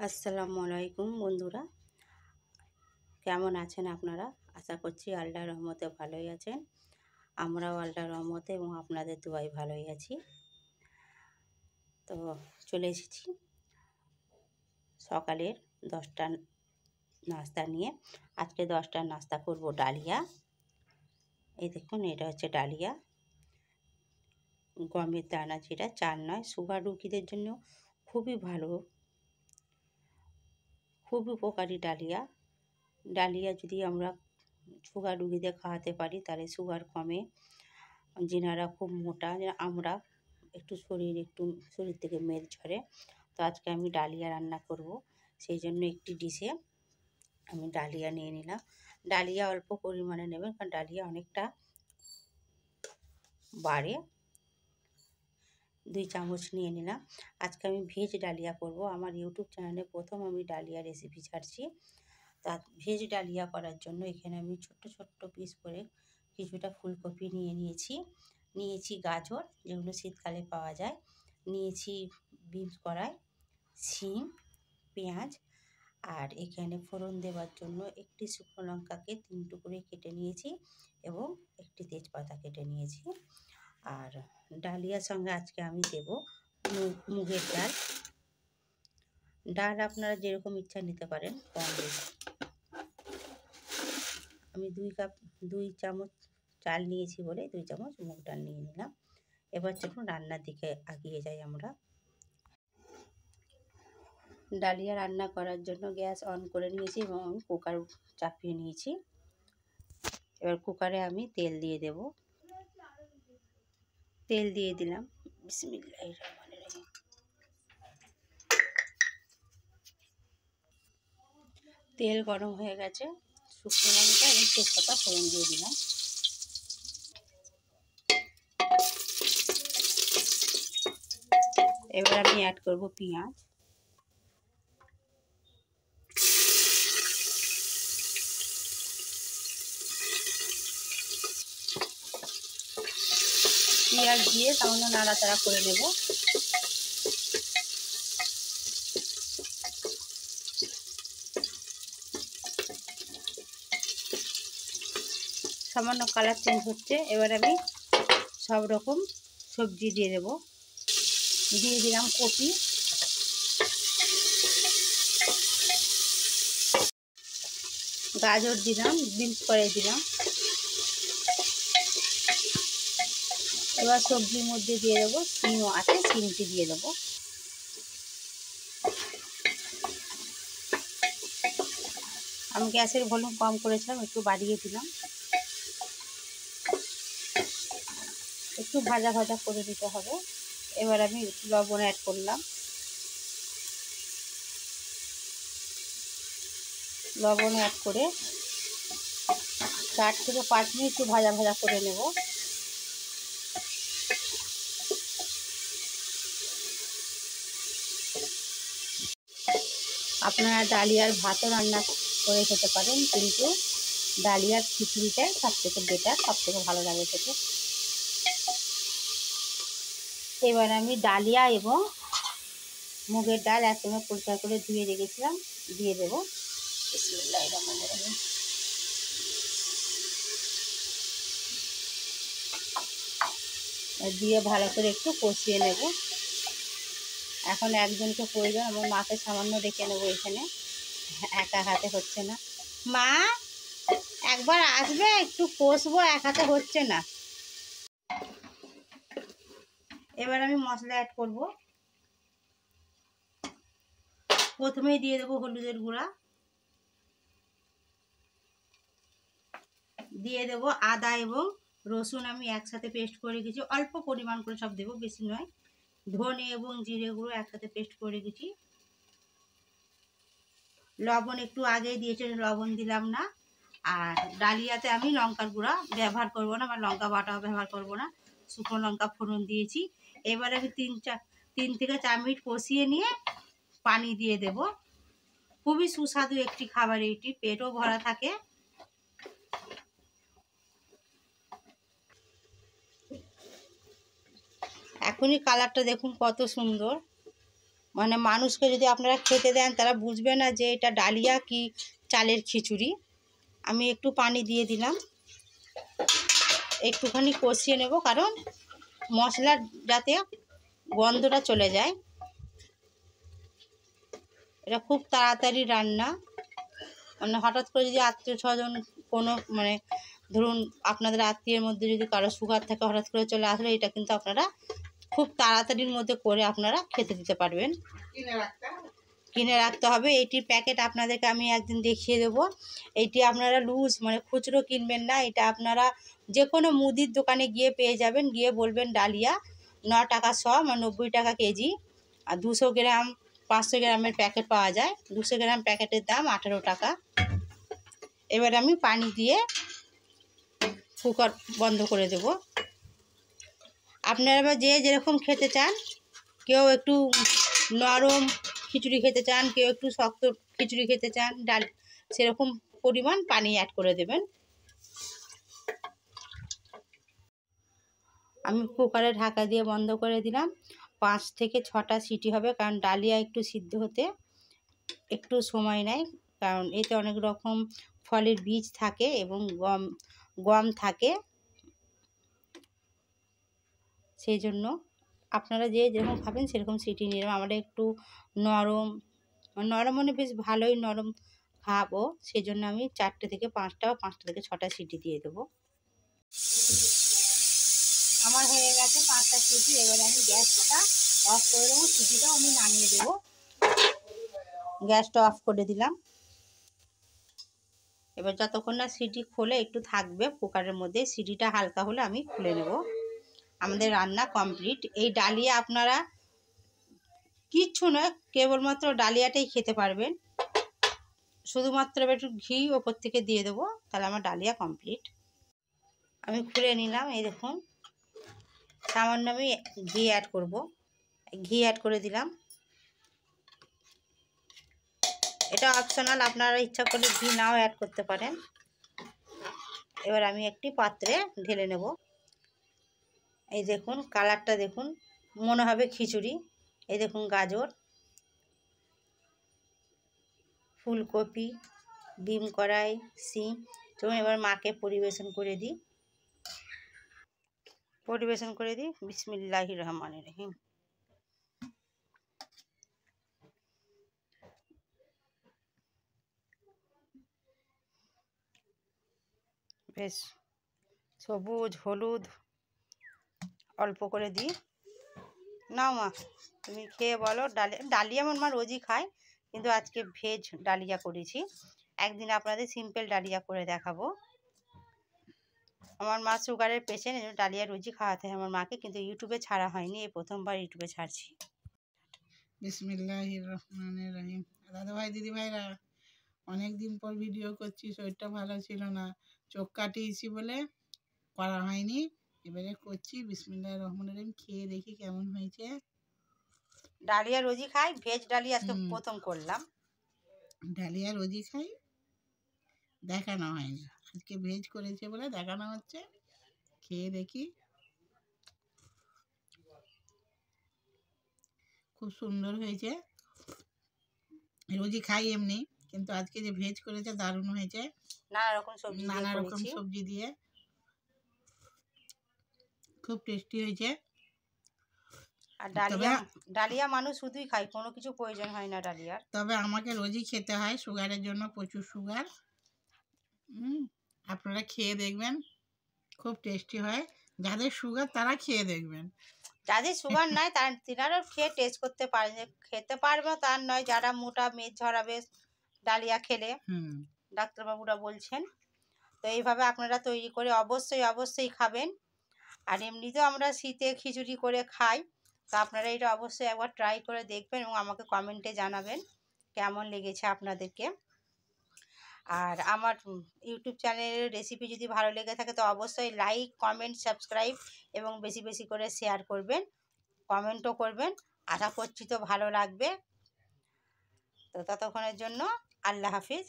আসসালামু আলাইকুম বন্ধুরা, কেমন আছেন আপনারা? আশা করছি আল্লাহর রহমতে ভালোই আছেন। আমরাও আল্লাহর রহমতে এবং আপনাদের দোয়ায় ভালোই আছি। তো চলে এসেছি সকালের 10টা নাস্তা নিয়ে। আজকে 10টার নাস্তা করব ডালিয়া। এই দেখুন, এটা হচ্ছে ডালিয়া, গমের দানা, যেটা চাল নয়। সুগার রোগীদের জন্য খুবই ভালো, খুব উপকারী ডালিয়া। ডালিয়া যদি আমরা সুগার রুগীদের খাওয়াতে পারি তাহলে সুগার কমে। যেনারা খুব মোটা, আমরা একটু শরীর থেকে মেদ ঝরে। তো আজকে আমি ডালিয়া রান্না করব, সেই জন্য একটি ডিশে আমি ডালিয়া নিয়ে নিলাম। ডালিয়া অল্প পরিমাণে নেবেন, কারণ ডালিয়া অনেকটা বাড়ে। 2 চামচ নিয়ে নিলাম। আজকে আমি ভেজ ডালিয়া করব। আমার ইউটিউব চ্যানেলে প্রথম আমি ডালিয়া রেসিপি ছাড়ছি। তা ভেজ ডালিয়া করার জন্য এখানে আমি ছোট্ট ছোট্ট পিস করে কিছুটা ফুলকপি নিয়েছি গাজর, যেগুলো শীতকালে পাওয়া যায়, নিয়েছি বিনস কড়াই, শিম, পেঁয়াজ, আর এখানে ফোড়ন দেওয়ার জন্য একটি শুকনো লঙ্কাকে 3 টুকরো কেটে নিয়েছি এবং একটি তেজপাতা কেটে নিয়েছি। আর ডালিয়ার সঙ্গে আজকে আমি দেব মুগের ডাল আপনারা যেরকম ইচ্ছা নিতে পারেন, কম বেশি। আমি 2 চামচ চাল নিয়েছি বলে 2 চামচ মুগ ডাল নিয়ে নিলাম। এবার চলুন রান্নার দিকে এগিয়ে যাই আমরা। ডালিয়া রান্না করার জন্য গ্যাস অন করে নিয়েছি এবং আমি কুকার চাপিয়ে নিয়েছি। এবার কুকারে আমি তেল দিয়ে দেব। তেল দিয়ে দিলাম। বিসমিল্লাহির রহমানির রহিম। তেল গরম হয়ে গেছে। শুকনো লঙ্কা এবং তেজপাতা ফোড়ন দিয়ে দিলাম। এবার আমি অ্যাড করব পেঁয়াজ। পেঁয়াজ দিয়ে সামান্য নাড়াচাড়া করে নেব। সামান্য কালার চেঞ্জ হচ্ছে। এবার আমি সব রকম সবজি দিয়ে দেব। দিয়ে দিলাম কপি, গাজর দিলাম, বিনস করে দিলাম। এবার সবজির মধ্যে দিয়ে দেবো শিমও আছে, শিমটি দিয়ে দেবো। আমি গ্যাসের ভলিউম কম করেছিলাম, একটু বাড়িয়ে দিলাম। একটু ভাজা ভাজা করে দিতে হবে। এবার আমি লবণ অ্যাড করলাম। লবণ অ্যাড করে 4 থেকে 5 মিনিট একটু ভাজা ভাজা করে নেব। আপনারা ডালিয়ার ভাতও রান্না করে খেতে পারেন, কিন্তু ডালিয়ার খিচুড়িটাই সবথেকে বেটার, সবথেকে ভালো লাগে খেতে। এবার আমি ডালিয়া এবং মুগের ডাল একসঙ্গে পরিষ্কার করে ধুয়ে রেখেছিলাম, দিয়ে দেবো। বিসমিল্লাহির রহমানির রহিম। দিয়ে ভালো করে একটু কষিয়ে নেব। এখন একজনকে প্রয়োজন, আমার মাকে সামান্য রেখে নেবো এখানে, একা হাতে হচ্ছে না। মা একবার আসবে, একটু কষবো, এক হাতে হচ্ছে না। এবার আমি মশলা অ্যাড করব। প্রথমেই দিয়ে দেবো হলুদের গুঁড়া, দিয়ে দেবো আদা এবং রসুন আমি একসাথে পেস্ট করে রেখেছি, অল্প পরিমাণ করে সব দেবো, বেশি নয়। ধনে এবং জিরে গুঁড়ো একসাথে পেস্ট করে রেখেছি। লবণ একটু আগেই দিয়েছে, লবণ দিলাম না। আর ডালিয়াতে আমি লঙ্কার গুঁড়া ব্যবহার করব না, বা লঙ্কা বাটাও ব্যবহার করব না। শুকনো লঙ্কা ফোড়ন দিয়েছি। এবারে আমি 3 থেকে 4 মিনিট কষিয়ে নিয়ে পানি দিয়ে দেব। খুবই সুস্বাদু একটি খাবার, এটি পেটও ভরা থাকে। এখনই কালারটা দেখুন কত সুন্দর। মানে মানুষকে যদি আপনারা খেতে দেন তারা বুঝবে না যে এটা ডালিয়া কি চালের খিচুড়ি। আমি একটু পানি দিয়ে দিলাম, একটুখানি কষিয়ে নেব, কারণ মশলার যাতে গন্ধটা চলে যায়। এটা খুব তাড়াতাড়ি রান্না, মানে হঠাৎ করে যদি আত্মীয় স্বজন কোনো মানে ধরুন আপনাদের আত্মীয়ের মধ্যে যদি কারো সুগার থাকে, হঠাৎ করে চলে আসলে এটা কিন্তু আপনারা খুব তাড়াতাড়ির মধ্যে করে আপনারা খেতে দিতে পারবেন। কিনে রাখতে হবে। এইটির প্যাকেট আপনাদেরকে আমি একদিন দেখিয়ে দেবো। এইটি আপনারা লুজ মানে খুচরো কিনবেন না, এটা আপনারা যে কোনো মুদির দোকানে গিয়ে পেয়ে যাবেন। গিয়ে বলবেন ডালিয়া 9 টাকা শ, মানে 90 টাকা কেজি। আর 200 গ্রাম 500 গ্রামের প্যাকেট পাওয়া যায়। 200 গ্রাম প্যাকেটের দাম 18 টাকা। এবার আমি পানি দিয়ে কুকার বন্ধ করে দেব। আপনারা এবার যে যেরকম খেতে চান, কেউ একটু নরম খিচুড়ি খেতে চান, কেউ একটু শক্ত খিচুড়ি খেতে চান, ডাল সেরকম পরিমাণ পানি অ্যাড করে দেবেন। আমি কুকারে ঢাকা দিয়ে বন্ধ করে দিলাম। 5 থেকে 6টা সিটি হবে, কারণ ডালিয়া একটু সিদ্ধ হতে একটু সময় নেয়, কারণ এতে অনেক রকম ফলের বীজ থাকে এবং গম থাকে। সেই জন্য আপনারা যে যেরকম খাবেন সেরকম সিটি নিয়ে নেবেন। আমরা একটু নরম মানে বেশ ভালোই নরম খাবো, সেই জন্য আমি 4টে থেকে 5টা বা 5টা থেকে 6টা সিটি দিয়ে দেবো। আমার হয়ে গেছে 5টা সিটি। এবারে আমি গ্যাসটা অফ করে দেবো, সিটিটাও আমি নামিয়ে দেবো। গ্যাসটা অফ করে দিলাম। এবার যতক্ষণ না সিটি খোলে একটু থাকবে কুকারের মধ্যে, সিটিটা হালকা হলে আমি খুলে নেব। আমাদের রান্না কমপ্লিট। এই ডালিয়া আপনারা কিচ্ছু নয়, কেবলমাত্র ডালিয়াটাই খেতে পারবেন। শুধুমাত্র একটু ঘি ওপর থেকে দিয়ে দেবো, তাহলে আমার ডালিয়া কমপ্লিট। আমি খুলে নিলাম। এই দেখুন, সামান্য আমি ঘি অ্যাড করব। ঘি অ্যাড করে দিলাম। এটা অপশনাল, আপনারা ইচ্ছা করলে ঘি নাও অ্যাড করতে পারেন। এবার আমি একটি পাত্রে ঢেলে নেব। এই দেখুন কালারটা দেখুন, মনে হবে খিচুড়ি। এই দেখুন গাজর, ফুলকপি, ডিম কড়াই, সিম। চলুন এবার মাকে পরিবেশন করে দিই। বিসমিল্লাহির রহমানির রহিম। বেশ সবুজ হলুদ অল্প করে দিই। নাও মা, তুমি খেয়ে বলো। ডালিয়া আমার মা রোজই খায়, কিন্তু আজকে ভেজ ডালিয়া করেছি। একদিন আপনাদের সিম্পল ডালিয়া করে দেখাবো। আমার মা সুগারের পেশেন্ট, এই জন্য ডালিয়া রোজই খাওয়াতে হয় আমার মাকে, কিন্তু ইউটিউবে ছাড়া হয়নি, এই প্রথমবার ইউটিউবে ছাড়ছি। বিসমিল্লাহির রহমানির রহিম। দাদা ভাই দিদি ভাইরা, অনেক দিন পর ভিডিও করছি, শরীরটা ভালো ছিল না, চোখ কাটিয়েছি বলে করা হয়নি, এবারে করছি। বিসমিল্লাহির রহমানির রহিম। খেয়ে দেখি কেমন হয়েছে। ডালিয়া রোজই খাই, ভেজ ডালিয়া আজকে প্রথম করলাম। ডালিয়া রোজই খাই, দেখানো হয়নি, আজকে ভেজ করেছে বলে দেখানো হচ্ছে। খেয়ে দেখি। খুব সুন্দর হয়েছে। রোজই খাই এমনি, কিন্তু আজকে যে ভেজ করেছে দারুণ হয়েছে। নানা রকম সবজি দিয়ে খুব টেস্টি হয়েছে। আর ডালিয়া মানুষ শুধুই খায়, কোনো কিছু প্রয়োজন হয় না ডালিয়ার। তবে আমাকে রোজই খেতে হয়, সুগারের জন্য, প্রচুর সুগার। আপনারা খেয়ে দেখবেন, খুব টেস্টি হয়। যাদের সুগার তারা খেয়ে দেখবেন। যাদের সুগার নাই তিনারাও খেয়ে টেস্ট করতে পারেন, খেতে পারবে তার নয়। যারা মোটা মেদ ঝরাবে ডালিয়া খেলে, ডাক্তারবাবুরা বলছেন। তো এইভাবে আপনারা তৈরি করে অবশ্যই খাবেন। আর এমনিতেও আমরা শীতে খিচুড়ি করে খাই, তো আপনারা এটা অবশ্যই একবার ট্রাই করে দেখবেন এবং আমাকে কমেন্টে জানাবেন কেমন লেগেছে আপনাদেরকে। আর আমার ইউটিউব চ্যানেলের রেসিপি যদি ভালো লেগে থাকে তো অবশ্যই লাইক, কমেন্ট, সাবস্ক্রাইব এবং বেশি বেশি করে শেয়ার করবেন, কমেন্টও করবেন। আশা করছি তো ভালো লাগবে। তো ততক্ষণের জন্য আল্লাহ হাফিজ।